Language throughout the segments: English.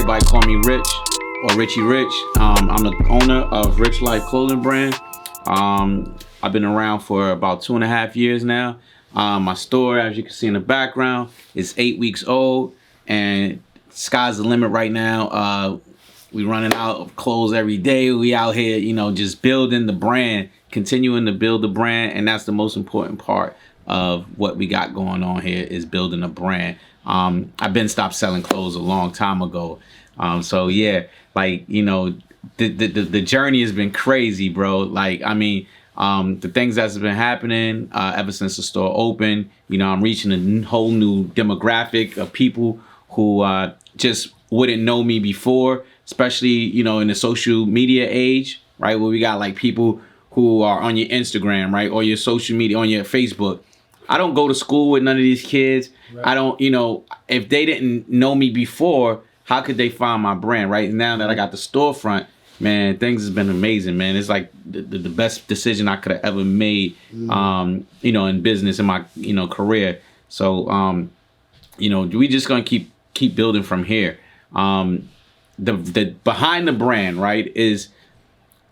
Everybody call me Rich or Richey Rich. I'm the owner of Rich Life Clothing Brand. I've been around for about 2.5 years now. My store, as you can see in the background, is 8 weeks old, and sky's the limit right now. We running out of clothes every day. We out here, just building the brand, continuing to build the brand, and that's the most important part of what we got going on here is building a brand. I've been stopped selling clothes a long time ago. So yeah, the journey has been crazy, bro. The things that's been happening ever since the store opened, I'm reaching a whole new demographic of people who just wouldn't know me before, especially, in the social media age, right? Where we got like people who are on your Instagram, right? Or your social media, on your Facebook. I don't go to school with none of these kids. Right. I don't, if they didn't know me before, how could they find my brand, right? Now that I got the storefront, man, things has been amazing, man. It's like the best decision I could have ever made, in business, in my, career. So, we just gonna keep building from here. The behind the brand, right, is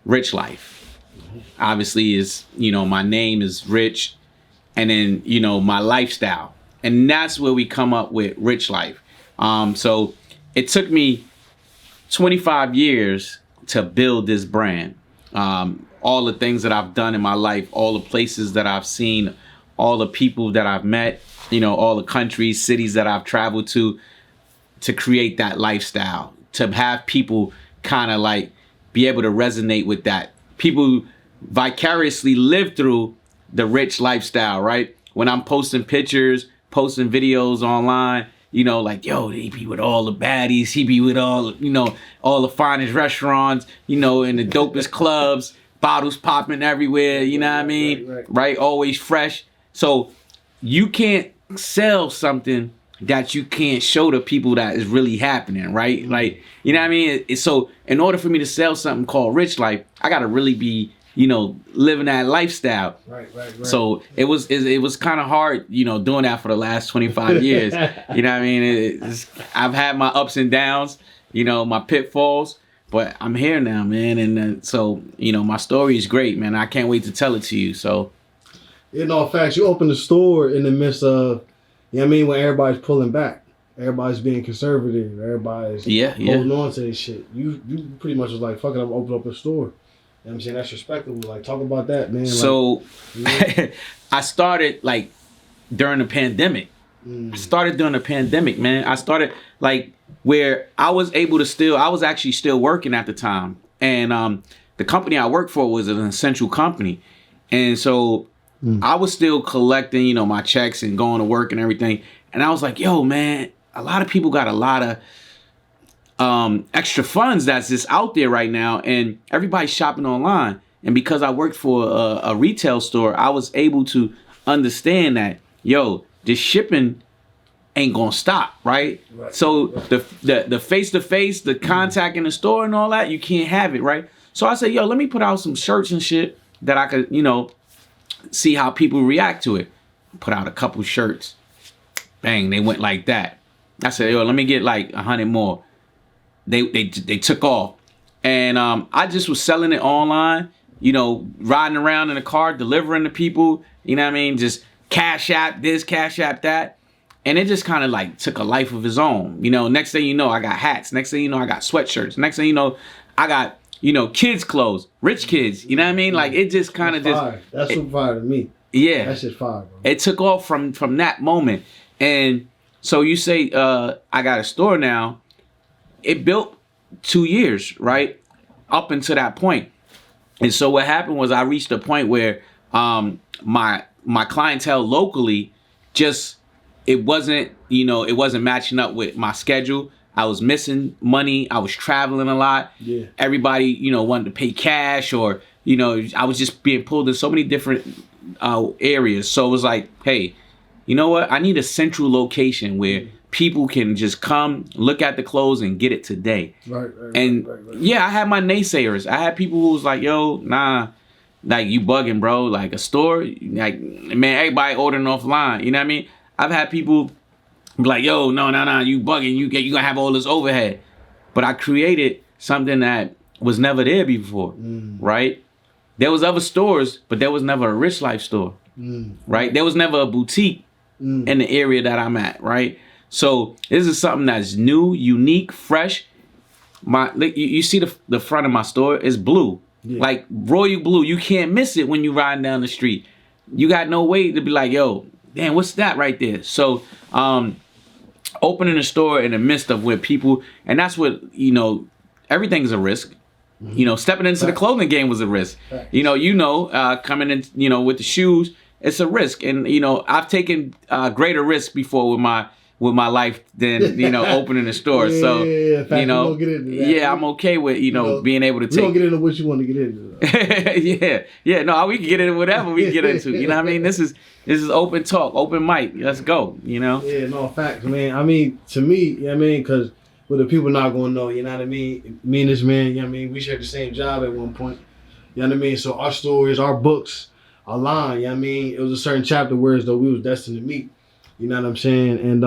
Rich Life. Obviously, is my name is Rich, and then my lifestyle, and that's where we come up with Rich Life. So it took me 25 years to build this brand. All the things that I've done in my life, all the places that I've seen, all the people that I've met, all the countries, cities that I've traveled to create that lifestyle, to have people kind of like be able to resonate with that. People vicariously live through the Rich lifestyle, right? When I'm posting pictures, posting videos online, yo, he be with all the baddies, he be with all the finest restaurants, in the dopest clubs, bottles popping everywhere, you know what I mean? Right? Always fresh. So you can't sell something that you can't show to people that is really happening, right? Like, you know what I mean? So in order for me to sell something called Rich Life, I gotta really be, living that lifestyle. Right. So it was kind of hard, doing that for the last 25 years. You know what I mean? I've had my ups and downs, my pitfalls, but I'm here now, man. And so, my story is great, man. I can't wait to tell it to you. So, in all facts, you opened the store in the midst of, when everybody's pulling back. Everybody's being conservative. Everybody's holding on to this shit. You pretty much was like, fuck it, I'm opening up a store. You know what I'm saying? That's respectable. Like, talk about that, man. So, I started, during the pandemic. I started during the pandemic, man. I started, where I was able to I was actually still working at the time. And the company I worked for was an essential company. And so, I was still collecting, my checks and going to work and everything. And I was like, yo, man, a lot of people got a lot of extra funds that's just out there right now, and everybody's shopping online. And because I worked for a retail store, I was able to understand that, yo, this shipping ain't gonna stop, right? So the face-to-face, the contact in the store and all that, you can't have it, right? So I said, yo, let me put out some shirts and shit that I could, see how people react to it. Put out a couple shirts. Bang, they went like that. I said, yo, let me get 100 more. They took off. And I just was selling it online, riding around in the car, delivering to people, you know what I mean? Just Cash App this, Cash App that. And it just kind of took a life of its own. Next thing you know, I got hats. Next thing you know, I got sweatshirts. Next thing you know, I got, kids' clothes, rich kids, you know what I mean? It just kind of just. That's super fire to me. Yeah. That shit's fire, bro. It took off from that moment. And so you say, I got a store now. It built 2 years, right? Up until that point. And so what happened was I reached a point where my clientele locally it wasn't matching up with my schedule. I was missing money. I was traveling a lot. Yeah. Everybody, wanted to pay cash, or, I was just being pulled in so many different areas. So it was like, hey, you know what? I need a central location where people can just come, look at the clothes, and get it today. Right. Yeah, I had my naysayers. I had people who was like, yo, nah, you bugging, bro. A store, man, everybody ordering offline. You know what I mean? I've had people be like, yo, no, you bugging. You gonna have all this overhead. but I created something that was never there before, right? There was other stores, but there was never a Rich Life store, right? There was never a boutique in the area that I'm at, right? So this is something that's new, unique, fresh. You see the front of my store is blue, like royal blue. You can't miss it when you riding down the street. You got no way to be like, yo, damn, what's that right there? So opening a store in the midst of where people, and that's what, everything's a risk. Stepping into the clothing game was a risk. Coming in, with the shoes, it's a risk. And, I've taken greater risks before with my life than, opening a store. So, I'm okay with, being able to take. We don't get into what you want to get into. No, we can get into whatever we can get into. You know what I mean? This is open talk, open mic. Let's go, Yeah, no, facts, man. I mean, to me, because with the people not going to know, you know what I mean? Me and this man, we shared the same job at one point. You know what I mean? So our stories, our books, our line, it was a certain chapter where as though we was destined to meet. You know what I'm saying? And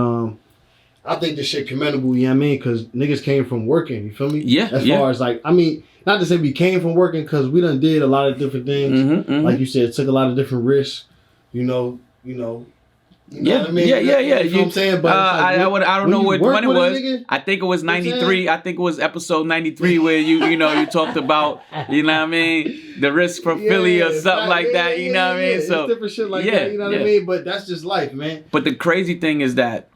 I think this shit commendable, because niggas came from working, you feel me? Yeah. As far as not to say we came from working, because we done did a lot of different things. Like you said, took a lot of different risks, You know what I mean? Yeah. You know what I'm saying? But I don't know what one it was. I think it was 93. I think it was episode 93 where you talked about, you know what I mean, the risk from Philly or something like that. You know what I mean? So it's different shit like that. You know what I mean? But that's just life, man. But the crazy thing is that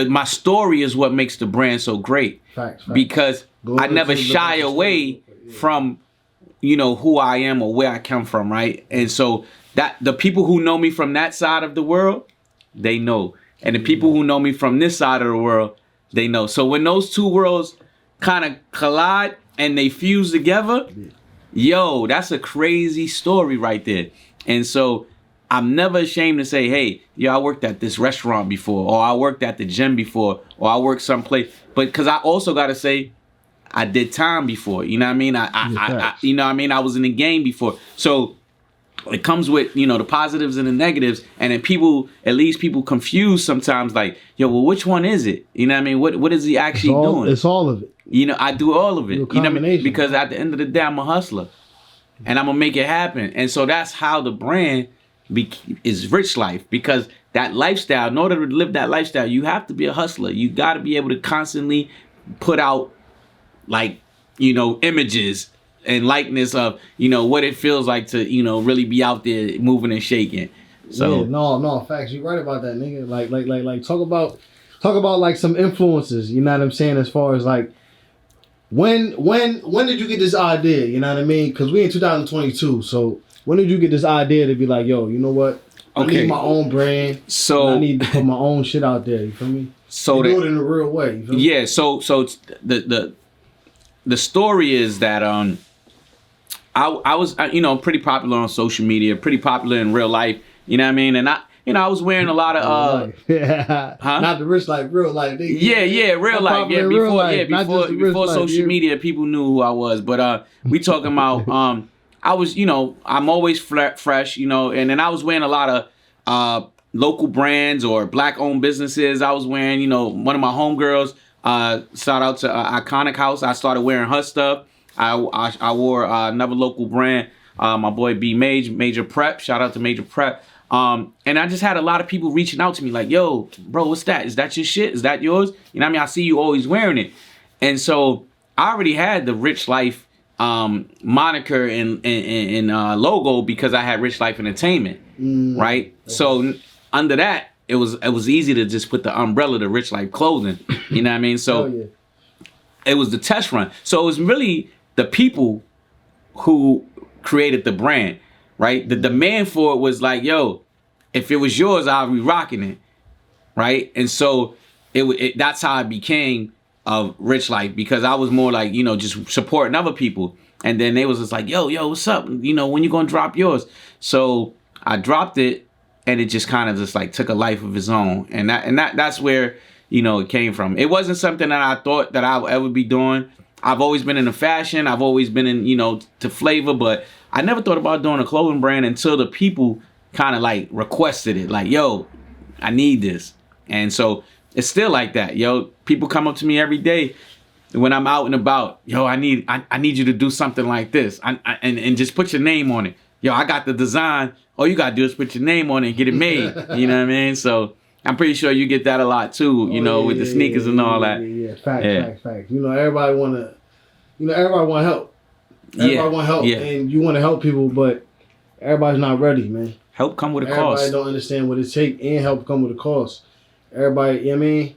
my story is what makes the brand so great. Facts. Because I never shy away from, who I am or where I come from, right? And so that the people who know me from that side of the world, they know. And the people who know me from this side of the world, they know. So when those two worlds kind of collide and they fuse together, that's a crazy story right there. And so I'm never ashamed to say, hey, I worked at this restaurant before, or I worked at the gym before, or I worked someplace. But because I also got to say, I did time before. You know what I mean? I was in the game before. So it comes with, the positives and the negatives. And then people confuse sometimes like, well, which one is it? You know what I mean? What is he actually doing? It's all of it. I do all of it. You know what I mean? Because at the end of the day, I'm a hustler. And I'm going to make it happen. And so that's how the brand is Rich Life. Because that lifestyle, in order to live that lifestyle, you have to be a hustler. You got to be able to constantly put out, images and likeness of, what it feels like to, really be out there moving and shaking. So no, facts. You're right about that, nigga. Like talk about like some influences, you know what I'm saying, as far as like when did you get this idea, you know what I mean? Because we in 2022, so when did you get this idea to be like, yo, you know what? I need my own brand. So I need to put my own shit out there, you feel me? So do it in a real way, you feel me? Yeah, so the story is that I was pretty popular on social media, pretty popular in real life, you know what I mean? And I was wearing a lot of not the Rich Life, real life. Real life. Before social media, people knew who I was. But we talking about I was, I'm always fresh, and then I was wearing a lot of local brands or black owned businesses. I was wearing, one of my homegirls, shout out to Iconic House. I started wearing her stuff. I wore another local brand, my boy B Major Prep. Shout out to Major Prep. And I just had a lot of people reaching out to me like, yo, bro, what's that? Is that your shit? Is that yours? You know what I mean? I see you always wearing it. And so I already had the Rich Life moniker and logo because I had Rich Life Entertainment, right? Okay. So under that, it was easy to just put the umbrella to Rich Life Clothing. You know what I mean? So it was the test run. So it was really the people who created the brand, right? The demand for it was like, yo, if it was yours, I'll be rocking it, right? And so that's how it became of Rich Life, because I was more like, just supporting other people. And then they was just like, yo, what's up? When you gonna drop yours? So I dropped it, and it just kind of just like took a life of its own. And that's where, it came from. It wasn't something that I thought that I would ever be doing. I've always been into fashion. I've always been in, to flavor, but I never thought about doing a clothing brand until the people kind of like requested it. Like, yo, I need this. And so it's still like that. Yo, people come up to me every day. when I'm out and about, yo, I need you to do something like this, and just put your name on it. Yo, I got the design. All you gotta do is put your name on it and get it made. You know what I mean? So I'm pretty sure you get that a lot too. You know, with the sneakers and all that. Yeah, fact. You know, everybody wanna help. Everybody want help, and you want to help people, but everybody's not ready, man. Help come with a cost. Everybody don't understand what it takes, and help come with a cost. Everybody, you know what I mean?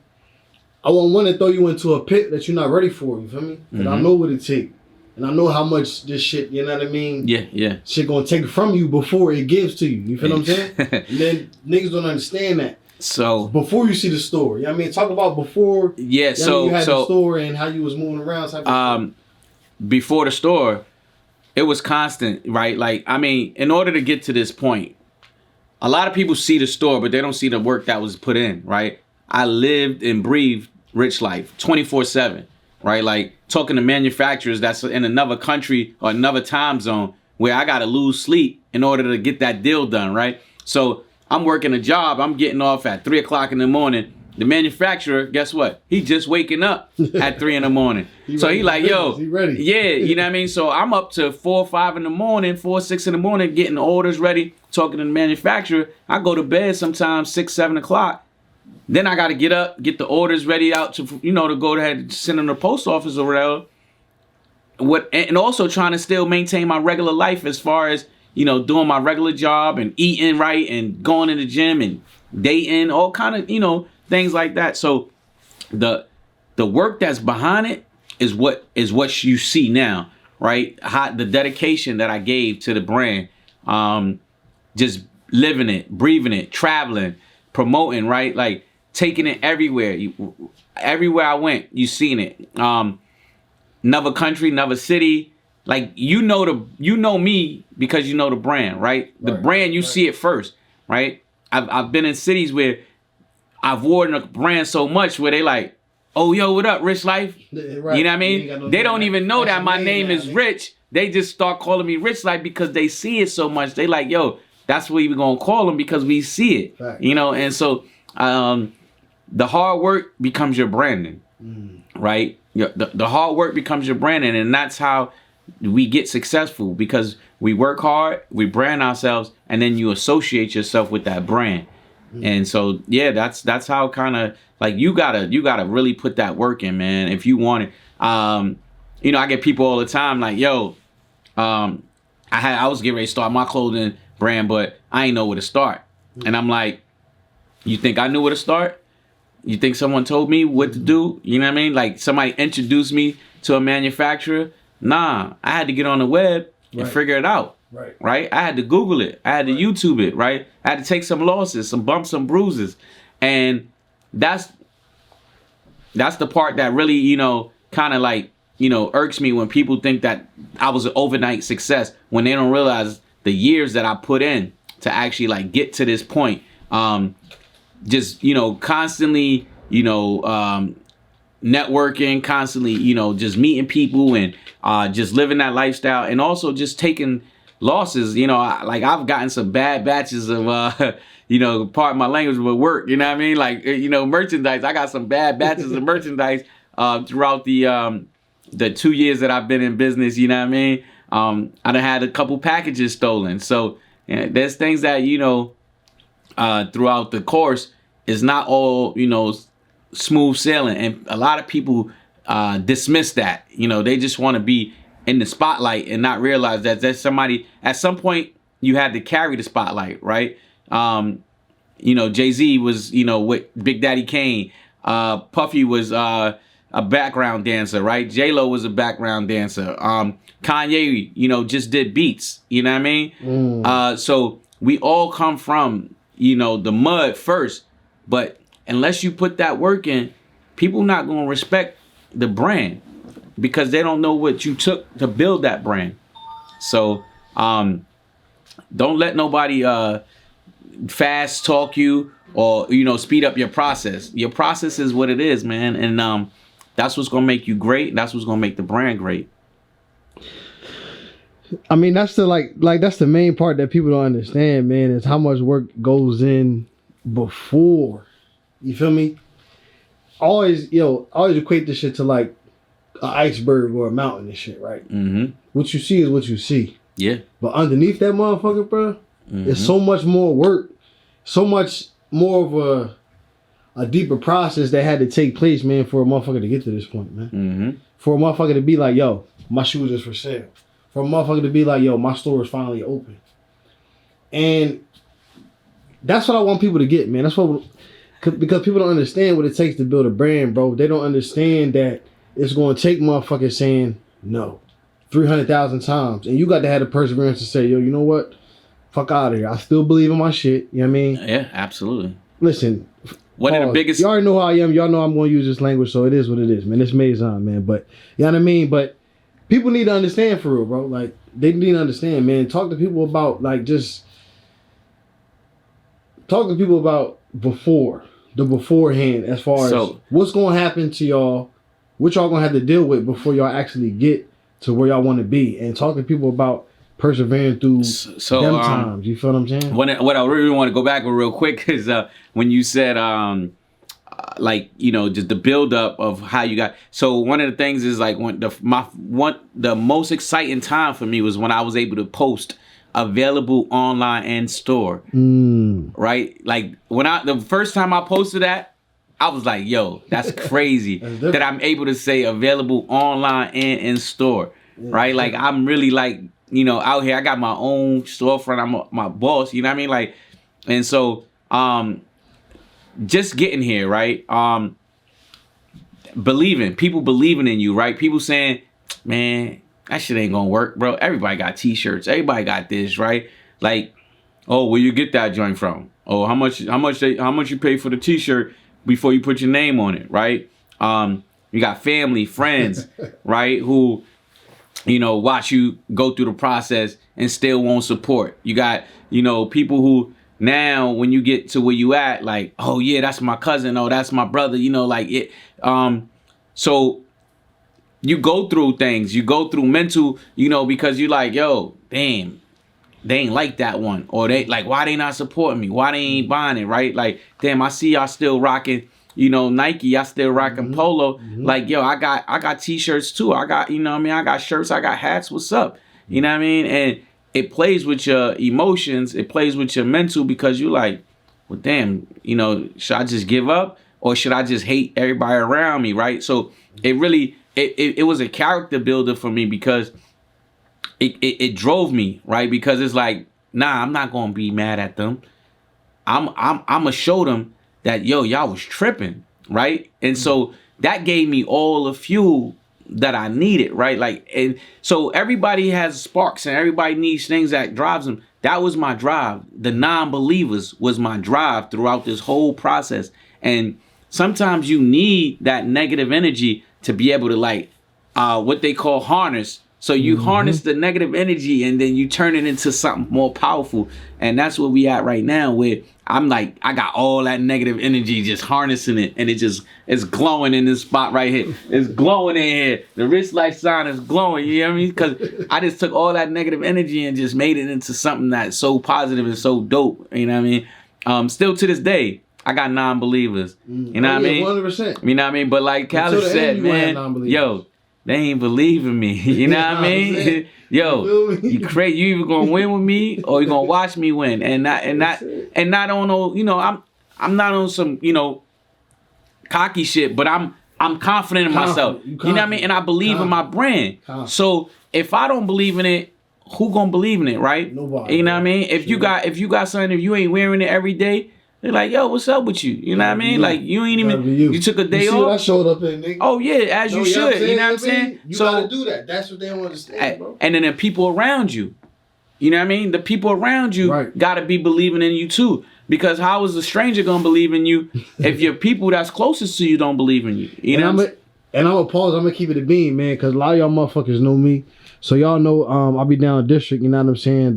I won't want to throw you into a pit that you're not ready for, you feel me? Because I know what it takes. And I know how much this shit, you know what I mean? Yeah. Shit gonna take from you before it gives to you. You feel what I'm saying? And then niggas don't understand that. So before you see the store, you know what I mean? Talk about before you had the store and how you was moving around. Type of before the store, it was constant, right? Like, I mean, in order to get to this point, a lot of people see the store, but they don't see the work that was put in, right? I lived and breathed Rich life 24/7, right? Like talking to manufacturers that's in another country or another time zone where I got to lose sleep in order to get that deal done, right? So I'm working a job. I'm getting off at 3 o'clock in the morning. The manufacturer, guess what? He just waking up at 3 in the morning. So he like, yo, he ready. Yeah, you know what I mean? So I'm up to 4 or 5 in the morning, 4 or 6 in the morning, getting orders ready, talking to the manufacturer. I go to bed sometimes 6, 7 o'clock. Then I got to get up, get the orders ready out to, you know, to go ahead, send them to the post office or whatever. And also trying to still maintain my regular life as far as, you know, doing my regular job and eating right and going to the gym and dating, all kind of, you know, things like that. So the work that's behind it is what you see now, right? The dedication that I gave to the brand, just living it, breathing it, traveling, promoting, right? Like taking it everywhere. Everywhere I went, you seen it. Another country, another city. Like you know me because you know the brand, right? The brand, you see it first, right? I've been in cities where I've worn a brand so much where they like, oh, yo, what up, Rich Life? Right. You know what I mean? They don't even know that my name is Rich. They just start calling me Rich Life because they see it so much. They like, yo, that's what we gonna call them because we see it. Right. You know, and so the hard work becomes your branding, right? The hard work becomes your branding, and that's how we get successful because we work hard, we brand ourselves, and then you associate yourself with that brand. And so, yeah, that's how kind of like you gotta really put that work in, man. If you want it, you know, I get people all the time like, yo, I was getting ready to start my clothing brand, but I ain't know where to start. And I'm like, you think I knew where to start? You think someone told me what to do? You know what I mean? Like somebody introduced me to a manufacturer. Nah, I had to get on the web and figure it out. Right. I had to Google it. I had to YouTube it. Right. I had to take some losses, some bumps, some bruises. And that's the part that really, you know, kind of like, you know, irks me when people think that I was an overnight success when they don't realize the years that I put in to actually like get to this point. Just, you know, constantly, you know, networking, constantly, you know, just meeting people and just living that lifestyle, and also just taking losses. You know, I've gotten some bad batches of you know, pardon my language, but work, you know what I mean? Like, you know, merchandise. I got some bad batches of merchandise throughout the 2 years that I've been in business, you know what I mean? I done had a couple packages stolen. So there's things that, you know, throughout the course is not all, you know, smooth sailing. And a lot of people dismiss that. You know, they just want to be in the spotlight and not realize that there's somebody, at some point, you had to carry the spotlight, right? You know, Jay-Z was, you know, with Big Daddy Kane. Puffy was a background dancer, right? J-Lo was a background dancer. Kanye, you know, just did beats, you know what I mean? So we all come from, you know, the mud first, but unless you put that work in, people not going to respect the brand because they don't know what you took to build that brand. So don't let nobody fast talk you or, you know, speed up your process. Your process is what it is, man. And that's what's going to make you great. That's what's going to make the brand great. I mean, that's the that's the main part that people don't understand, man, is how much work goes in before. You feel me? Always equate this shit to like iceberg or a mountain and shit, right? Mm-hmm. What you see is what you see. Yeah. But underneath that motherfucker, bro, it's so much more work, so much more of a deeper process that had to take place, man, for a motherfucker to get to this point, man. Mm-hmm. For a motherfucker to be like, yo, my shoes is for sale. For a motherfucker to be like, yo, my store is finally open. And that's what I want people to get, man. That's what, because people don't understand what it takes to build a brand, bro. They don't understand that it's going to take motherfuckers saying no 300,000 times. And you got to have the perseverance to say, yo, you know what? Fuck out of here. I still believe in my shit. You know what I mean? Yeah, absolutely. Listen. One of the biggest... You already know how I am. Y'all know I'm going to use this language, so it is what it is, man. It's Maison, man. But, you know what I mean? But people need to understand for real, bro. Like, they need to understand, man. Talk to people about, like, just... Talk to people about the beforehand, as far as what's going to happen to y'all, what y'all going to have to deal with before y'all actually get to where y'all want to be. And talk to people about persevering through them times. You feel what I'm saying? What I really want to go back real quick is when you said like, you know, just the buildup of how you got. So one of the things is like when the most exciting time for me was when I was able to post available online and store. Right? Like when the first time I posted that, I was like, yo, that's crazy that I'm able to say available online and in store. Right? Like I'm really like, you know, out here, I got my own storefront. I'm my boss, you know what I mean? Like, and so, just getting here, right? People believing in you, right? People saying, man, that shit ain't gonna work, bro. Everybody got t-shirts. Everybody got this, right? Like, oh, where you get that joint from? Oh, how much you pay for the t-shirt before you put your name on it, right? You got family, friends, right? Who, you know, watch you go through the process and still won't support. You got, you know, people who now when you get to where you at, like, oh yeah, that's my cousin, oh, that's my brother, you know, like it. So you go through things, you go through mental, you know, because you like, yo, damn, they ain't like that one. Or they like, why they not supporting me? Why they ain't buying it, right? Like, damn, I see y'all still rocking, you know, Nike, I still rocking Polo. Like, yo, I got t-shirts too. I got, you know what I mean? I got shirts, I got hats. What's up? You know what I mean? And it plays with your emotions. It plays with your mental because you like, well, damn, you know, should I just give up or should I just hate everybody around me, right? So it really, it was a character builder for me because it drove me, right? Because it's like, nah, I'm not gonna be mad at them. I'm gonna show them that, yo, y'all was tripping, right? And so that gave me all the fuel that I needed, right? Like, and so everybody has sparks and everybody needs things that drives them. That was my drive. The non-believers was my drive throughout this whole process. And sometimes you need that negative energy to be able to like, what they call harness. So you harness the negative energy and then you turn it into something more powerful. And that's where we at right now, where I'm like, I got all that negative energy just harnessing it. And it's glowing in this spot right here. It's glowing in here. The Rich Life sign is glowing. You know what I mean? Because I just took all that negative energy and just made it into something that's so positive and so dope. You know what I mean? Still to this day, I got non-believers. You know what I mean? 100%. You know what I mean? But like Khaled said, man, yo, they ain't believing me. You know what I mean? Yo, you crazy. You either gonna win with me or you gonna watch me win. And not on no, you know, I'm not on some, you know, cocky shit, but I'm confident in myself. You know what I mean? And I believe in my brand. So if I don't believe in it, who gonna believe in it, right? Nobody. You know what I mean? If you got something, if you ain't wearing it every day, they're like, yo, what's up with you? You know what I mean? Like, you ain't even, you took a day off. What I showed up in, nigga. Oh, yeah, as you should. You know what I'm saying? You gotta do that. That's what they don't understand, bro. And then the people around you, you know what I mean? The people around you gotta be believing in you too. Because how is a stranger gonna believe in you if your people that's closest to you don't believe in you? You know what I'm saying? And I'm gonna pause, I'm gonna keep it a beam, man, because a lot of y'all motherfuckers know me. So y'all know I'll be down district, you know what I'm saying?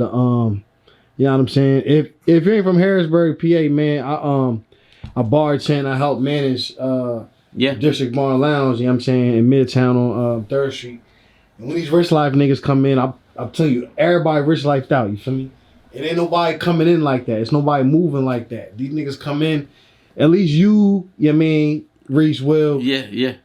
You know what I'm saying? If you ain't from Harrisburg, PA, man, I bartend, I help manage District Bar and Lounge, you know what I'm saying, in Midtown on 3rd Street. And when these Rich Life niggas come in, I'll tell you, everybody Rich Lifed out, you feel me? It ain't nobody coming in like that. It's nobody moving like that. These niggas come in, at least you know what I mean, Reese, Will. Yeah.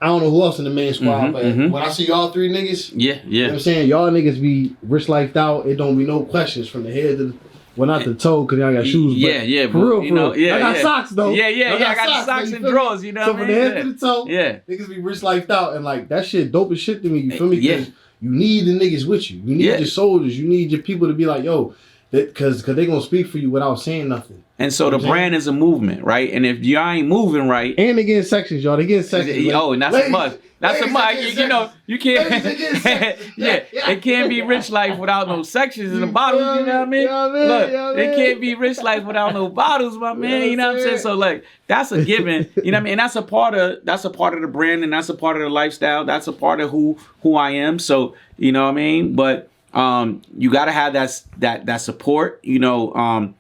I don't know who else in the main squad, but when I see y'all three niggas, you know what I'm saying? Y'all niggas be rich lifed out. It don't be no questions from the head to the, well, not the toe, because y'all got shoes. But for real. I got socks, though. I got the socks and drawers, you know so what I mean? mean? So from the head to the toe, niggas be rich lifed out. And, like, that shit dope as shit to me. You feel me? Because you need the niggas with you. You need your soldiers. You need your people to be like, yo, because they going to speak for you without saying nothing. And so the brand is a movement, right? And if you ain't moving right... And they get sections, y'all. They get sections. Oh, and that's a must. That's a must. You know, you can't... it can't be rich life without no sections in the bottles, you know what I mean? Look, it can't be rich life without no bottles, my man. You know what I'm saying? So, like, that's a given. You know what I mean? And that's a part of the brand, and that's a part of the lifestyle. That's a part of who I am. So, you know what I mean? But you got to have that support, you know.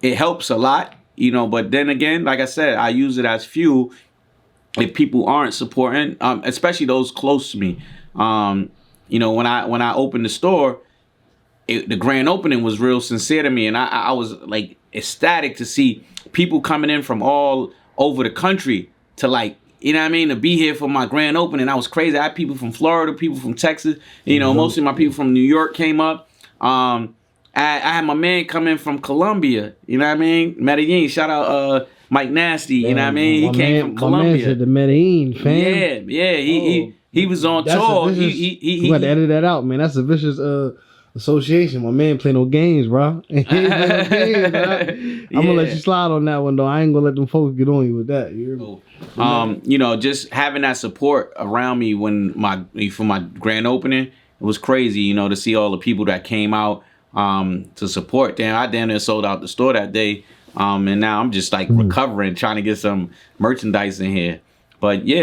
It helps a lot, you know, but then again, like I said, I use it as fuel if people aren't supporting, especially those close to me. You know, when I opened the store, the grand opening was real sincere to me, and I was like ecstatic to see people coming in from all over the country to, like, you know what I mean, to be here for my grand opening. I was crazy. I had people from Florida, people from Texas, you know, mostly my people from New York came up. I had my man come in from Colombia, you know what I mean? Medellin, shout out Mike Nasty, you know what I mean? He came from Colombia. My man said the Medellin, fam. Yeah, he was on tour. You got to edit that out, man. That's a vicious association. My man play no games, bro. I'm gonna let you slide on that one, though. I ain't gonna let them folks get on you with that. You hear me? You know, just having that support around me for my grand opening, it was crazy, you know, to see all the people that came out to support. I damn near sold out the store that day. And now I'm just like recovering, trying to get some merchandise in here. But yeah,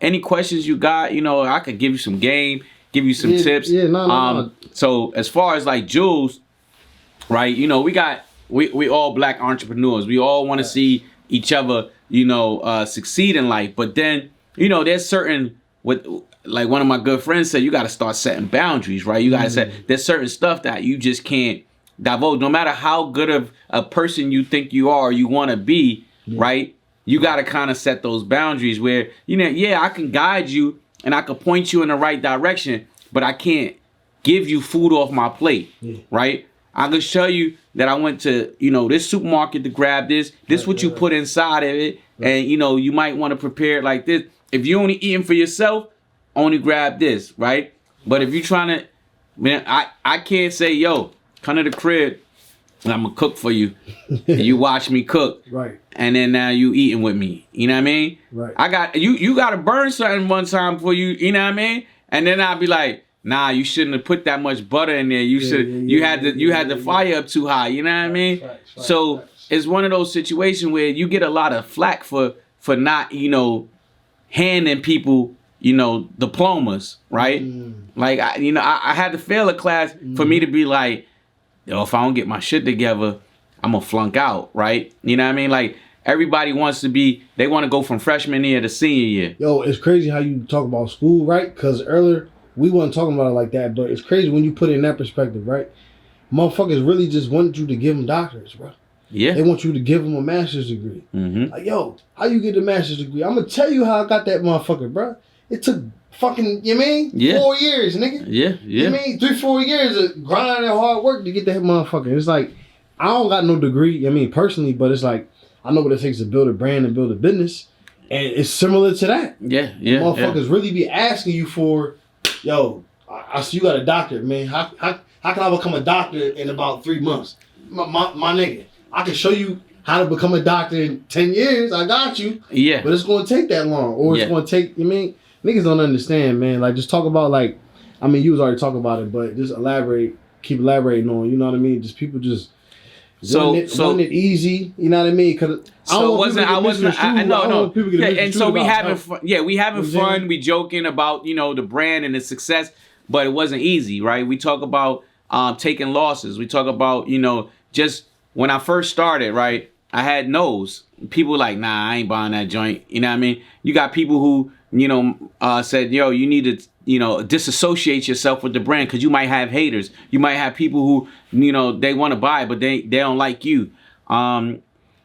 any questions you got, you know, I could give you some game, give you some tips. No. So as far as like jewels, right, you know, we all black entrepreneurs. We all want to see each other, you know, succeed in life. But then, you know, there's certain like one of my good friends said, you got to start setting boundaries, right? You got to set, there's certain stuff that you just can't divulge. No matter how good of a person you think you are, you want to be, right? You got to kind of set those boundaries where, you know, I can guide you and I can point you in the right direction, but I can't give you food off my plate, right? I can show you that I went to, you know, this supermarket to grab this. This what you put inside of it. And, you know, you might want to prepare it like this. If you're only eating for yourself, only grab this, right? But if you're trying to, man, I can't say, yo, come to the crib and I'm gonna cook for you. And you watch me cook. Right. And then now you eating with me. You know what I mean? Right. I got you gotta burn something one time for you know what I mean? And then I'll be like, nah, you shouldn't have put that much butter in there. You had the fire up too high, you know what I mean? So it's one of those situations where you get a lot of flack for not, you know, handing people, you know, diplomas, right? Like, I had to fail a class for me to be like, yo, if I don't get my shit together, I'm gonna flunk out, right? You know what I mean? Like, everybody wants to they want to go from freshman year to senior year. Yo, it's crazy how you talk about school, right? Because earlier, we wasn't talking about it like that, but it's crazy when you put it in that perspective, right? Motherfuckers really just want you to give them doctorates, bro. Yeah. They want you to give them a master's degree. Like, yo, how you get a master's degree? I'm gonna tell you how I got that motherfucker, bro. It took fucking, you mean? 4 years, nigga. Yeah. You mean 3-4 years of grinding and hard work to get that motherfucker. It's like, I don't got no degree, I mean, personally, but it's like, I know what it takes to build a brand and build a business. And it's similar to that. Yeah. Motherfuckers really be asking you for, yo, I see you got a doctorate, man. How can I become a doctor in about 3 months? My nigga, I can show you how to become a doctor in 10 years. I got you. Yeah. But it's going to take that long. Or it's going to take, you mean? Niggas don't understand, man. Like, just talk about, like, I mean, you was already talking about it, but just keep elaborating on, you know what I mean? Just people just want it easy, you know what I mean? Cause and so we having fun. Yeah, we having fun. We joking about, you know, the brand and the success, but it wasn't easy, right? We talk about taking losses. We talk about, you know, just when I first started, right? I had no's. People like, nah, I ain't buying that joint. You know what I mean? You got people who, you know, said, yo, you need to, you know, disassociate yourself with the brand because you might have haters. You might have people who, you know, they want to buy, but they don't like you. I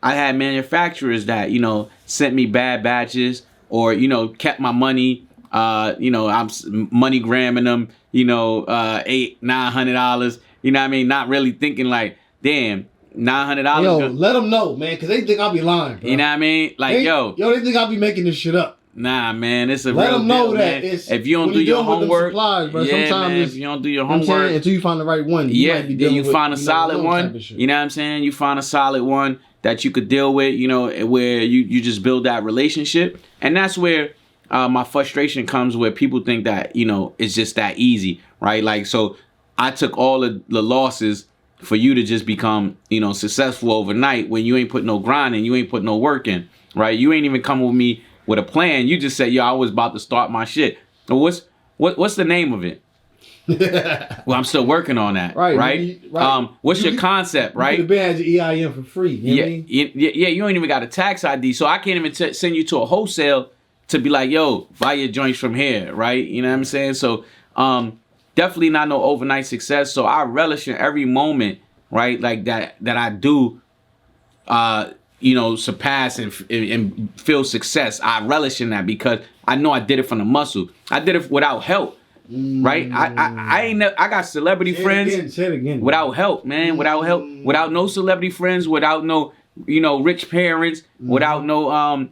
had manufacturers that, you know, sent me bad batches, or, you know, kept my money. You know, I'm money gramming them, you know, $800-900, you know what I mean? Not really thinking like, damn, $900. Yo, let them know, man, because they think I'll be lying, bro. You know what I mean? Like, they think I'll be making this shit up. Nah, man, it's a let real them know deal, that man. If you don't do your homework, supplies, bro, yeah, sometimes man, if you don't do your homework, until you find the right one, you find a solid one. You know what I'm saying? You find a solid one that you could deal with, you know, where you just build that relationship. And that's where my frustration comes, where people think that, you know, it's just that easy, right? Like, so I took all of the losses for you to just become, you know, successful overnight when you ain't put no grind in, you ain't put no work in, right? You ain't even come with me with a plan. You just said, yo, I was about to start my shit. What's the name of it? Well, I'm still working on that. Right. What's your concept? Right. You could have been your EIN for free. You know what I mean? Yeah. You ain't even got a tax ID, so I can't even send you to a wholesale to be like, yo, buy your joints from here. Right. You know what I'm saying? So, definitely not no overnight success. So I relish in every moment, right? Like that I do, you know, surpass and feel success. I relish in that because I know I did it from the muscle. I did it without help. Right? I got celebrity friends without help, man. Without help, without no celebrity friends, without no, you know, rich parents, without no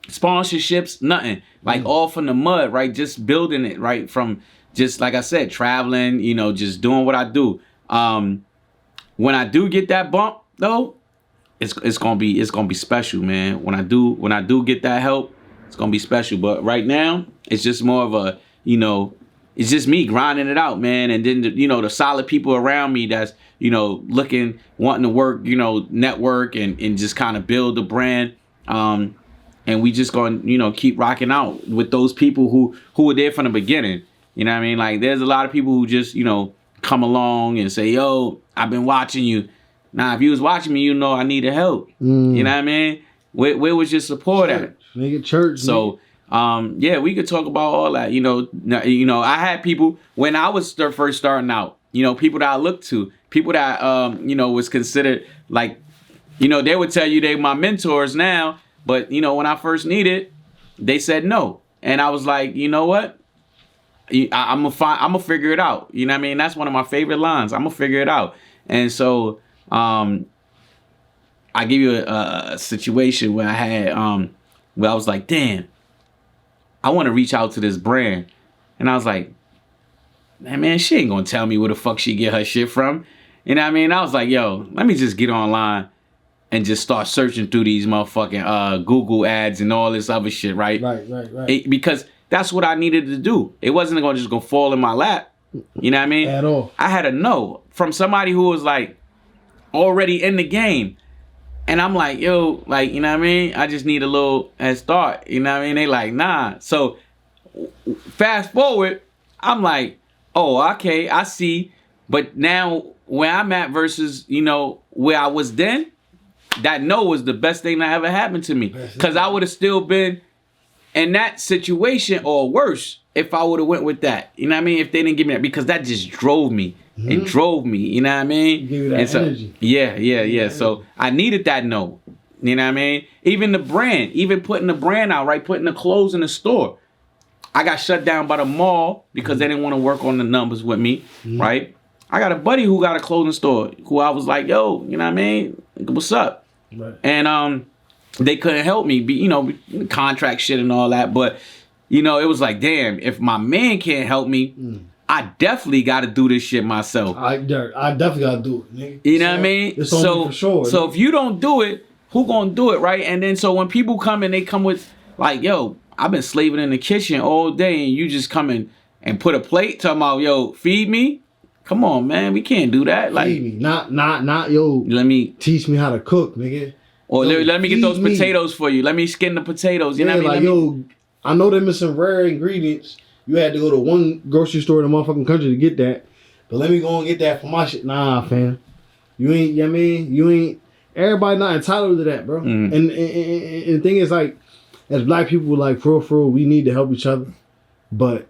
sponsorships, nothing. Like all from the mud, right? Just building it, right? From just, like I said, traveling, you know, just doing what I do. When I do get that bump though, it's gonna be special, man. When I do get that help, it's gonna be special. But right now, it's just more of a, you know, it's just me grinding it out, man. And then, you know, the solid people around me that's, you know, wanting to work, you know, network and just kind of build the brand. And we just gonna, you know, keep rocking out with those people who were there from the beginning. You know what I mean? Like, there's a lot of people who just, you know, come along and say, yo, I've been watching you. Now, if you was watching me, you know I needed help. You know what I mean? Where was your support at? Nigga, church. So, yeah, we could talk about all that. You know, I had people when I was first starting out. You know, people that I looked to, people that you know, was considered like, you know, they would tell you they my mentors now, but you know, when I first needed, they said no, and I was like, you know what? I'm gonna figure it out. You know what I mean? That's one of my favorite lines. I'm gonna figure it out. And so, I give you a situation where I had, where I was like, damn, I want to reach out to this brand. And I was like, man, she ain't gonna tell me where the fuck she get her shit from. You know what I mean? I was like, yo, let me just get online and just start searching through these motherfucking Google ads and all this other shit, right? Right. Because that's what I needed to do. It wasn't gonna just go fall in my lap. You know what I mean? At all. I had to know from somebody who was like already in the game. And I'm like, yo, like, you know what I mean? I just need a little head start. You know what I mean? They like, nah. So fast forward, I'm like, oh, okay, I see. But now where I'm at versus, you know, where I was then, that no was the best thing that ever happened to me. Because I would have still been in that situation or worse if I would have went with that. You know what I mean? If they didn't give me that, because that just drove me. It drove me, you know what I mean? Give you that energy. Yeah. So I needed that no. You know what I mean? Even the brand, even putting the brand out, right? Putting the clothes in the store. I got shut down by the mall because they didn't want to work on the numbers with me, right? I got a buddy who got a clothing store who I was like, yo, you know what I mean? What's up? Right. And they couldn't help me, you know, contract shit and all that. But, you know, it was like, damn, if my man can't help me, I definitely got to do this shit myself. I definitely got to do it, nigga. You know what I mean? It's on me for sure. So if you don't do it, who gonna do it, right? And then so when people come and they come with like, yo, I've been slaving in the kitchen all day and you just come in and put a plate talking about, yo, feed me? Come on, man. We can't do that. Like, feed me. Not, yo, let me teach me how to cook, nigga. Or let me get those potatoes for you. Let me skin the potatoes. You know what I mean? Like, yo, I know they're missing rare ingredients. You had to go to one grocery store in the motherfucking country to get that. But let me go and get that for my shit. Nah, fam. You ain't, you know what I mean? You ain't, everybody not entitled to that, bro. And the thing is, like, as black people, like, for real, we need to help each other. But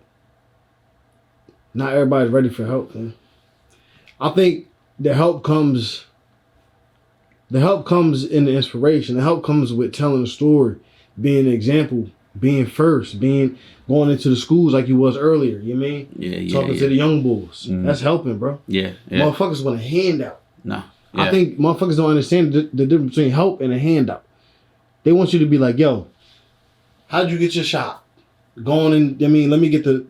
not everybody's ready for help, man. I think the help comes in the inspiration. The help comes with telling a story, being an example, being first, going into the schools like you was earlier. You know what I mean? Yeah. Talking to the young bulls. That's helping, bro. Yeah. Motherfuckers want a handout. No. Yeah. I think motherfuckers don't understand the difference between help and a handout. They want you to be like, yo, how'd you get your shot? Going in, I mean, let me get the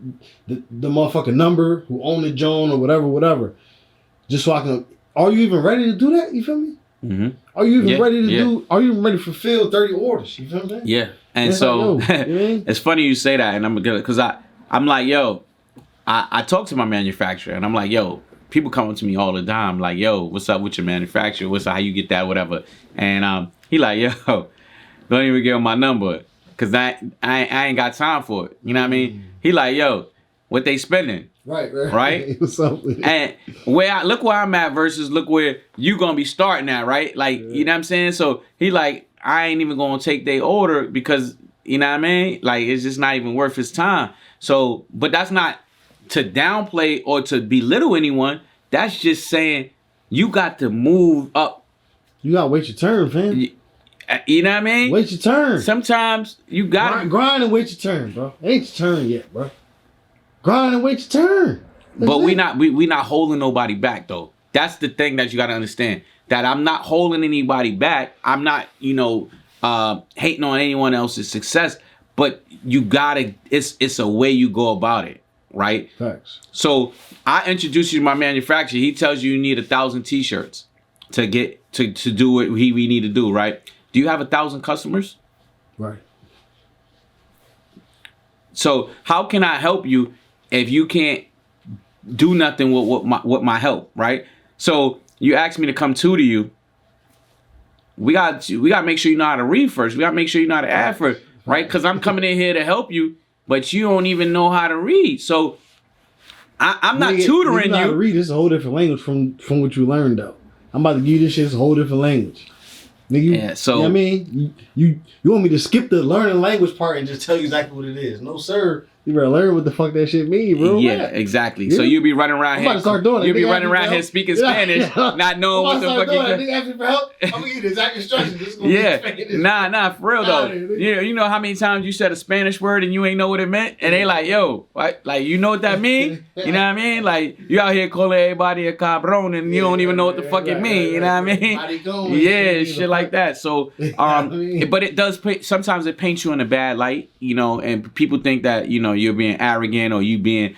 motherfucking number, who owned the Joan or whatever. Just so I can, are you even ready to do that? You feel me? Mm-hmm. Are you even ready to are you even ready to fulfill 30 orders? You feel me? Yeah. And so, like, yo, it's funny you say that, and I'm gonna, because I'm like, yo, I talk to my manufacturer, and I'm like, yo, people come up to me all the time, like, yo, what's up with your manufacturer? What's up, how you get that, whatever. And he like, yo, don't even give him my number, because I ain't got time for it. You know what I mean? He like, yo, what they spending? Right? What's up with it? And look where I'm at versus look where you gonna be starting at, right? Like, you know what I'm saying? So he like, I ain't even gonna take their order because, you know what I mean? Like, it's just not even worth his time. So, but that's not to downplay or to belittle anyone. That's just saying you got to move up. You gotta wait your turn, fam. You know what I mean? Wait your turn. Sometimes you gotta grind and wait your turn, bro. It ain't your turn yet, bro. Grind and wait your turn. But we not holding nobody back though. That's the thing that you gotta understand. That I'm not holding anybody back. I'm not, hating on anyone else's success. But you gotta. It's a way you go about it, right? Facts. So I introduce you to my manufacturer. He tells you need 1,000 T-shirts to get to do what we need to do, right? Do you have 1,000 customers? Right. So how can I help you if you can't do nothing with my help, right? So you asked me to come to you. We got to make sure you know how to read first. We got to make sure you know how to add first, right? Because I'm coming in here to help you, but you don't even know how to read. So I'm not tutoring you. How to read is a whole different language from what you learned though. I'm about to give you this shit. It's a whole different language. Nigga, so you know what I mean, you want me to skip the learning language part and just tell you exactly what it is? No, sir. You better learn what the fuck that shit mean, bro. Yeah, exactly. Yeah. So you be running around here. You be running around here speaking Spanish, not knowing what the fuck you doing. Nigga ask me for help. I'm gonna give you the exact instructions. Nah, for real though. You know how many times you said a Spanish word and you ain't know what it meant, and they like, yo, what? Like, you know what that mean? You know what I mean? Like, you out here calling everybody a cabron and you don't even know what the fuck it mean. You know what I mean? Yeah, shit like that. So, but it does. Sometimes it paints you in a bad light, and people think that you're being arrogant or you being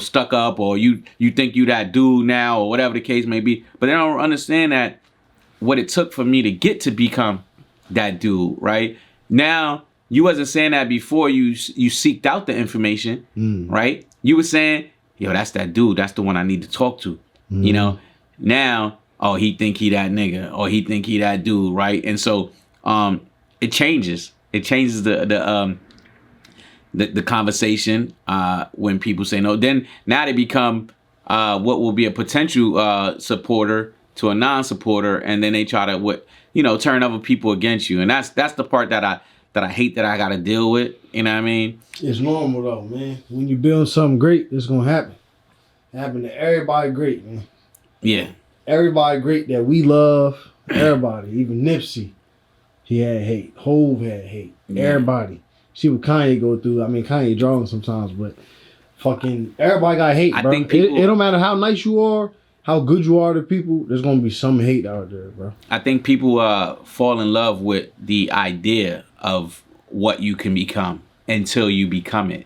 stuck up or you think you that dude now or whatever the case may be, but they don't understand that what it took for me to get to become that dude. Right now, you wasn't saying that before you seeked out the information. Right, you were saying, yo, that's that dude, that's the one I need to talk to. Now, oh, he think he that nigga or he think he that dude, right? And so it changes the conversation when people say no. Then now they become what will be a potential supporter to a non-supporter, and then they try to turn other people against you, and that's the part that I hate that I got to deal with. You know what I mean? It's normal though, man. When you build something great, it's gonna happen. It happened to everybody great, man. Yeah. Everybody great that we love. Everybody, even Nipsey, he had hate. Hove had hate. Yeah. Everybody. See what Kanye go through. I mean, Kanye drawing sometimes, but fucking everybody got hate, bro. I think people, it don't matter how nice you are, how good you are to people, there's going to be some hate out there, bro. I think people fall in love with the idea of what you can become until you become it.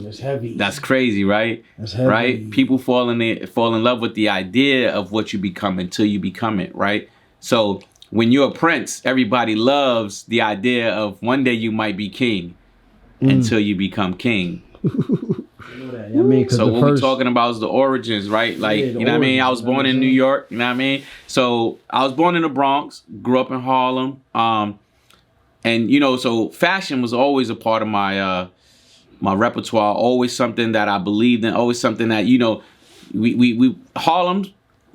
That's heavy. That's crazy, right? That's heavy. Right? People fall in love with the idea of what you become until you become it, right? So when you're a prince, everybody loves the idea of one day you might be king until you become king. So what we're talking about is the origins, right? Like, you know what I mean? I was born in New York, you know what I mean? So I was born in the Bronx, grew up in Harlem. And, so fashion was always a part of my my repertoire, always something that I believed in, always something that, we Harlem,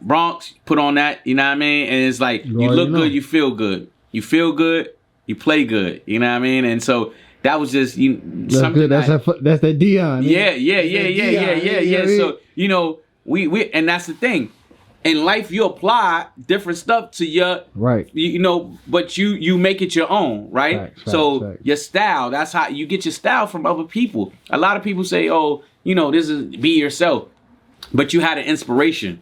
Bronx, put on that, you know what I mean? And it's like, you look good, you feel good. You feel good, you play good, you know what I mean? And so that was just something. That's that Dion. Yeah. So, we and that's the thing. in life you apply different stuff to your right. You know, but you make it your own, right? Facts. Your style, that's how you get your style from other people. A lot of people say, oh, you know, this is be yourself, but you had an inspiration,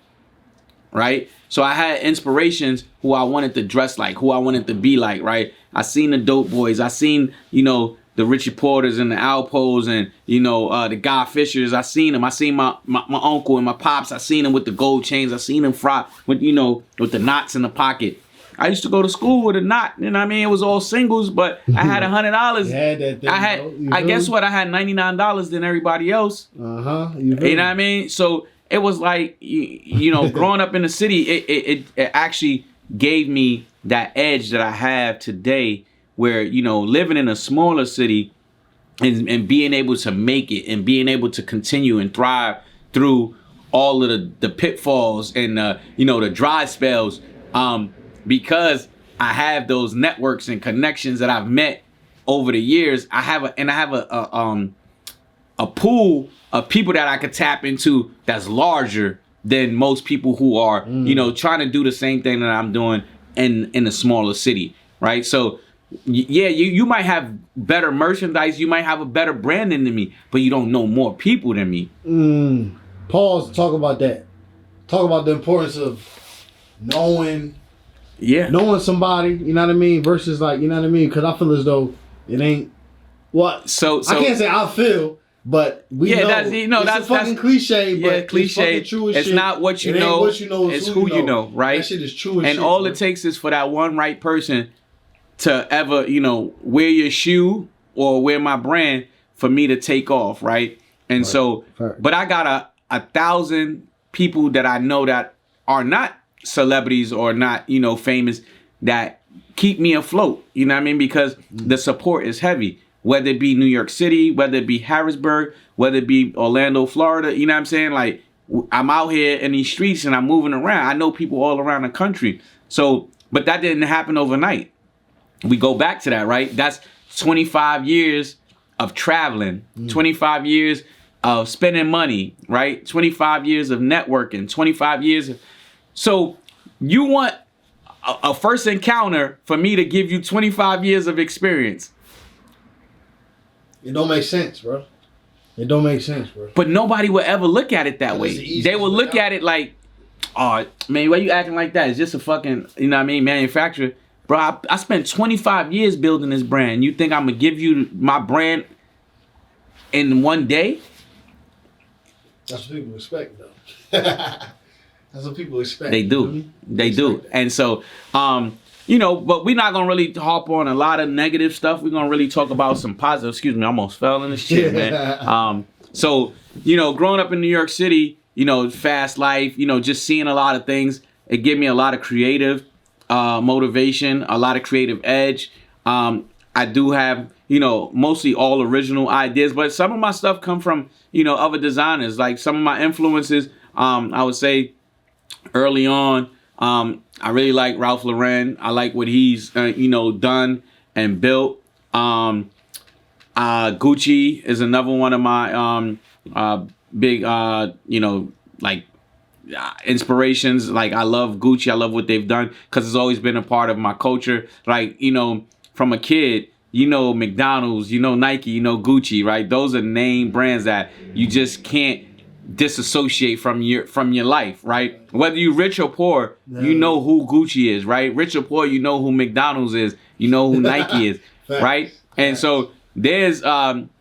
right? So I had inspirations who I wanted to dress like, who I wanted to be like, right? I seen the Dope Boys, I seen, you know, the Richie Porters and the Alpos and, you know, the Guy Fishers. I seen them. I seen my uncle and my pops. I seen them with the gold chains. I seen them fry with, you know, with the knots in the pocket. I used to go to school with a knot. You know what I mean? It was all singles, but I had $100. You had that thing, I guess what? I had $99 than everybody else. Uh-huh. You know what I mean? So it was like, you know, growing up in the city, it actually gave me that edge that I have today, where, you know, living in a smaller city and being able to make it and being able to continue and thrive through all of the pitfalls and, you know, the dry spells, because I have those networks and connections that I've met over the years. I have a pool of people that I could tap into that's larger than most people who are, you know, trying to do the same thing that I'm doing in a smaller city, right? So, yeah, you might have better merchandise, you might have a better branding than me, but you don't know more people than me. Pause. Talk about that. Talk about the importance of knowing somebody. You know what I mean? Versus like, you know what I mean? Because I feel as though it ain't what. So I can't say I feel, but we know. That's fucking cliche. But cliche. It's true as shit. It's not what you know. What you know. It's who you know. Right? That shit is true as shit. And all it takes is for that one right person to ever, you know, wear your shoe or wear my brand for me to take off, right? And so, but I got a 1,000 people that I know that are not celebrities or not, you know, famous, that keep me afloat, you know what I mean? Because the support is heavy, whether it be New York City, whether it be Harrisburg, whether it be Orlando, Florida, you know what I'm saying? Like, I'm out here in these streets and I'm moving around. I know people all around the country. So, but that didn't happen overnight. We go back to that, right? That's 25 years of traveling, 25 years of spending money, right? 25 years of networking, 25 years of... So you want a first encounter for me to give you 25 years of experience. It don't make sense, bro. It don't make sense, bro. But nobody will ever look at it that way. They will look at it like, oh, man, why you acting like that? It's just a fucking, you know what I mean, manufacturer. Bro, I spent 25 years building this brand. You think I'm going to give you my brand in one day? That's what people expect, though. That's what people expect. They do. They do. And so, you know, but we're not going to really harp on a lot of negative stuff. We're going to really talk about some positive. Excuse me, I almost fell in this shit, man. So, you know, growing up in New York City, you know, fast life, you know, just seeing a lot of things, it gave me a lot of creative motivation, a lot of creative edge. I do have, you know, mostly all original ideas, but some of my stuff come from, you know, other designers. Like some of my influences, I would say early on, I really like Ralph Lauren. I like what he's, you know, done and built. Gucci is another one of my big, you know, like inspirations. Like I love Gucci. I love what they've done because it's always been a part of my culture. Like, you know, from a kid, you know, McDonald's, you know, Nike, you know, Gucci, right? Those are name brands that you just can't disassociate from your life, right? Whether you rich or poor, you know who Gucci is, right? Rich or poor, you know who McDonald's is, you know who Nike is, right? And so there's,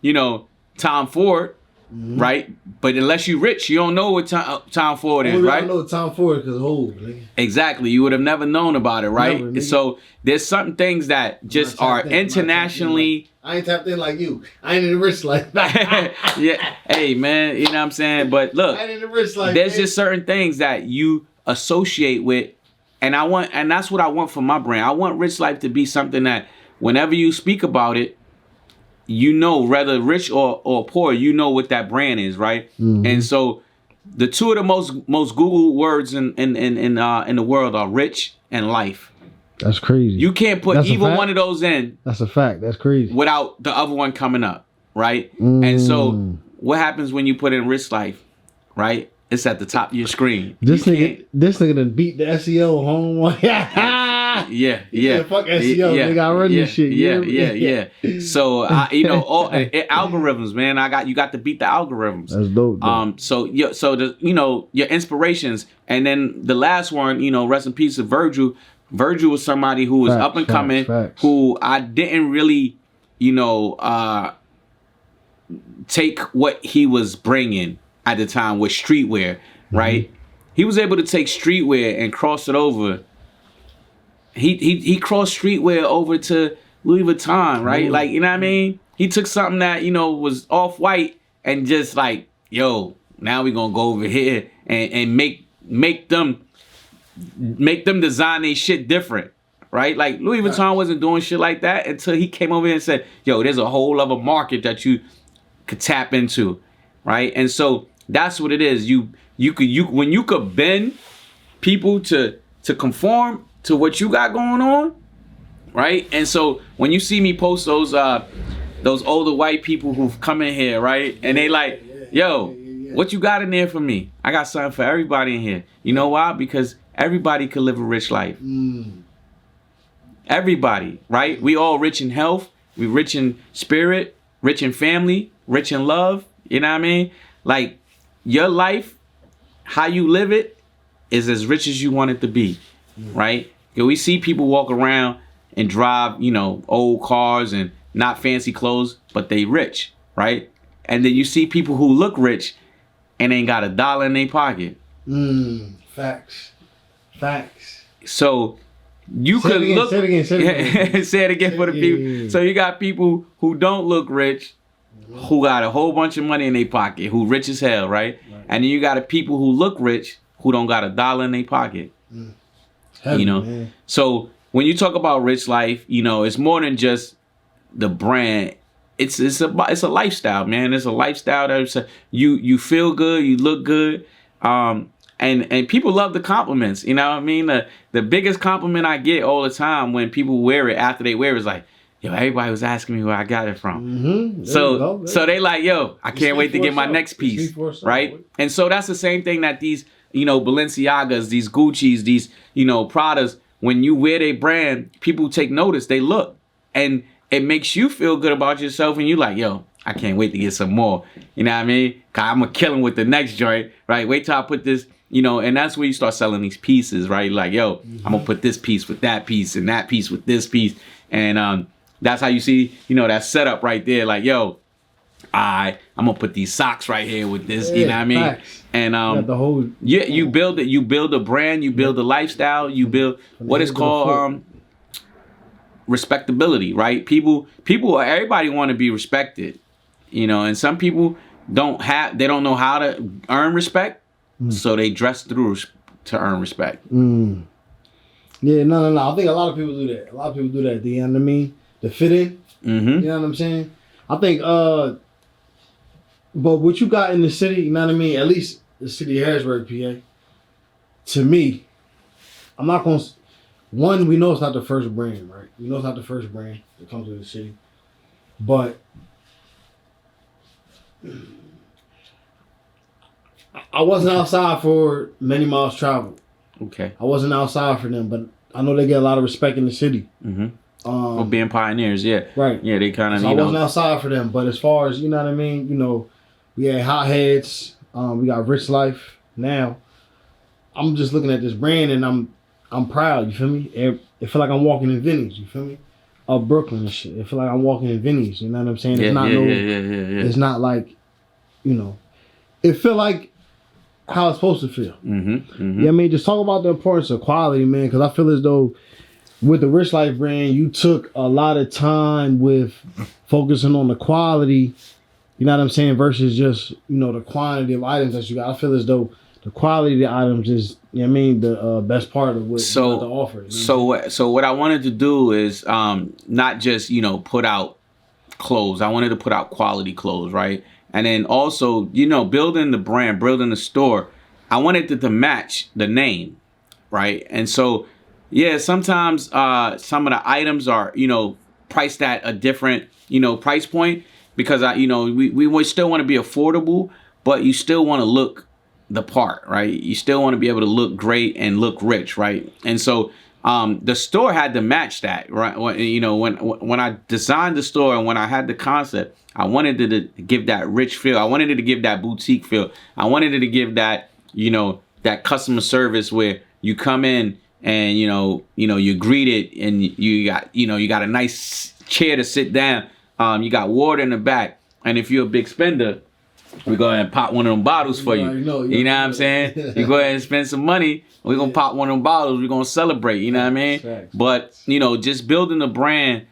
you know, Tom Ford, right? But unless you rich, you don't know what Tom Ford is, right? I know Tom Ford because old, nigga. Exactly. You would have never known about it, right? Never, so there's certain things that just are internationally... I ain't tapped in like you. I ain't in the rich like that. Yeah. Hey, man, you know what I'm saying? But look, I ain't in the rich like there's just certain things that you associate with, and that's what I want for my brand. I want Rich Life to be something that whenever you speak about it, you know, whether rich or poor, you know what that brand is, right? And so the two of the most Googled words in the world are rich and life. That's crazy. You can't put either one of those in. That's a fact. That's crazy. Without the other one coming up, right? And so what happens when you put in Rich Life, right? It's at the top of your screen. This nigga done beat the SEO home. Yeah. Fuck SEO, nigga. I run this shit. Yeah. So all algorithms, man. You got to beat the algorithms. That's dope. So your inspirations, and then the last one, rest in peace to Virgil. Virgil was somebody who was up and coming, who I didn't really, take what he was bringing at the time with streetwear, right? Mm-hmm. He was able to take streetwear and cross it over. He crossed streetwear over to Louis Vuitton, right? Mm-hmm. Like, you know what I mean? He took something that, was off-white and just like, yo, now we're gonna go over here and make them design their shit different, right? Like Louis Vuitton wasn't doing shit like that until he came over here and said, yo, there's a whole other market that you could tap into, right? And so that's what it is. When you could bend people to conform to what you got going on, right? And so when you see me post those older white people who've come in here, right? And they like, yo, what you got in there for me? I got something for everybody in here. You know why? Because everybody could live a rich life. Everybody, right? We all rich in health. We rich in spirit, rich in family, rich in love. You know what I mean? Like your life, how you live it is as rich as you want it to be, right? Because we see people walk around and drive, old cars and not fancy clothes, but they rich, right? And then you see people who look rich and ain't got $1 in their pocket. Facts. So you could look. Say it again. Say it again for the people. Yeah. So you got people who don't look rich, who got a whole bunch of money in their pocket, who rich as hell, right? And then you got people who look rich, who don't got $1 in their pocket. Heavy, man. So when you talk about rich life, it's more than just the brand. It's a lifestyle, man. It's a lifestyle that you feel good, you look good, and people love the compliments. You know what I mean? The biggest compliment I get all the time when people wear it after they wear it is like, yo, everybody was asking me where I got it from. So they like, yo, I can't wait to get my next piece, right? And so that's the same thing that these, Balenciagas, these Gucci's, these, Pradas, when you wear their brand, people take notice, they look, and it makes you feel good about yourself, and you like, yo, I can't wait to get some more. You know what I mean? Cause I'm gonna kill them with the next joint, right? Wait till I put this, and that's where you start selling these pieces, right? Like, yo, I'm gonna put this piece with that piece and that piece with this piece, and that's how you see, that setup right there. Like, yo, I'm gonna put these socks right here with this. You know what I mean? Facts. And the whole you build it. You build a brand. You build a lifestyle. You build what is called respectability, right? Everybody want to be respected, and some people don't know how to earn respect, so they dress through to earn respect. Yeah, no. I think a lot of people do that. You know what I mean? To fit in. You know what I'm saying? I think, but what you got in the city, you know what I mean? At least the city of Harrisburg, PA. To me, I'm not gonna. One, we know it's not the first brand, right? We know it's not the first brand that comes to the city. But I wasn't outside for many miles traveled. Okay. I wasn't outside for them, but I know they get a lot of respect in the city. For being pioneers, yeah. Right. Yeah, they kind of, I wasn't outside for them, but as far as, you know what I mean, we had Hotheads, we got Rich Life. Now, I'm just looking at this brand and I'm proud, you feel me? It feel like I'm walking in Vinny's, you feel me? Up Brooklyn and shit. It feel like I'm walking in Vinny's, you know what I'm saying? It's It's not like, it feel like how it's supposed to feel. Yeah, I mean, just talk about the importance of quality, man, because I feel as though with the Rich Life brand, you took a lot of time with focusing on the quality, you know what I'm saying, versus just, the quantity of items that you got. I feel as though the quality of the items is, the best part of what you have to offer. So what I wanted to do is not just, put out clothes. I wanted to put out quality clothes, right? And then also, building the brand, building the store, I wanted it to match the name, right? And so, yeah, sometimes some of the items are, priced at a different, price point because, we still want to be affordable, but you still want to look the part, right? You still want to be able to look great and look rich, right? And so the store had to match that, right? When I designed the store and when I had the concept, I wanted it to give that rich feel. I wanted it to give that boutique feel. I wanted it to give that, that customer service where you come in and you're greeted and you got a nice chair to sit down. You got water in the back, and if you're a big spender, we go ahead and pop one of them bottles for you. You know what I'm saying? You go ahead and spend some money. We're gonna pop one of them bottles. We're gonna celebrate. You know what I mean? But just building a brand,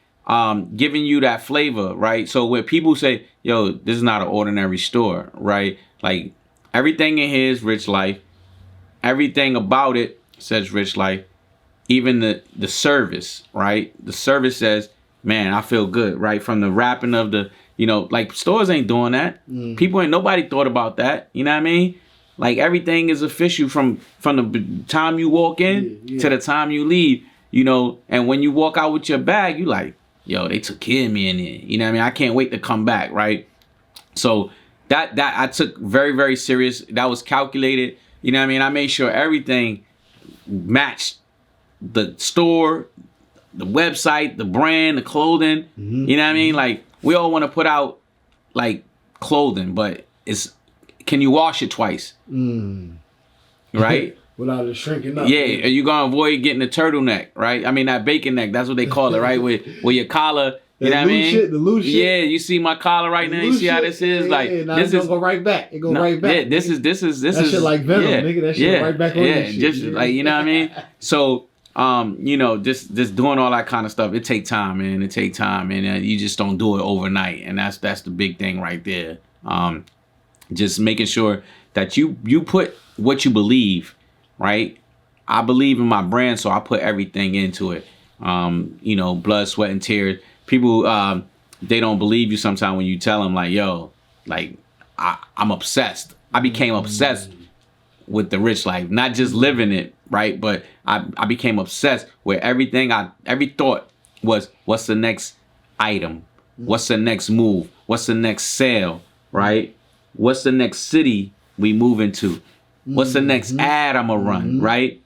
giving you that flavor, right? So when people say, "Yo, this is not an ordinary store," right? Like everything in here is Rich Life. Everything about it says Rich Life. Even the service, right? The service says, "Man, I feel good," right? From the wrapping of the, like stores ain't doing that. Nobody thought about that. You know what I mean? Like everything is official from the time you walk in to the time you leave, and when you walk out with your bag, you like, yo, they took care of me in there. You know what I mean? I can't wait to come back, right? So that I took very, very serious. That was calculated. You know what I mean? I made sure everything matched the store, the website, the brand, the clothing. You know what I mean? Like we all want to put out like clothing, but can you wash it twice? Right? Without it shrinking up. Yeah, are you gonna avoid getting a turtleneck, right? I mean that bacon neck, that's what they call it, right? With your collar, you know what I mean? The loose shit. Yeah, you see my collar right now. You see how this is? Like this is go right back. It go right back. Yeah, this is that shit like Venom, nigga. That shit right back on your shit. Just like you know what I mean? So just doing all that kind of stuff, it take time, man. It take time, and you just don't do it overnight, and that's the big thing right there. Just making sure that you put what you believe, right? I believe in my brand, so I put everything into it. Blood, sweat, and tears. People, they don't believe you sometimes when you tell them, like, yo, like, I'm obsessed. I became obsessed with the Rich Life, not just living it, right? But I became obsessed where every thought was, what's the next item? What's the next move? What's the next sale, right? What's the next city we move into? What's the next ad I'm gonna run, right?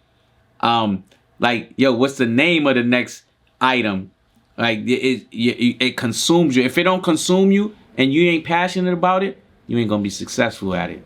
Like, yo, what's the name of the next item? Like, it consumes you. If it don't consume you and you ain't passionate about it, you ain't gonna be successful at it.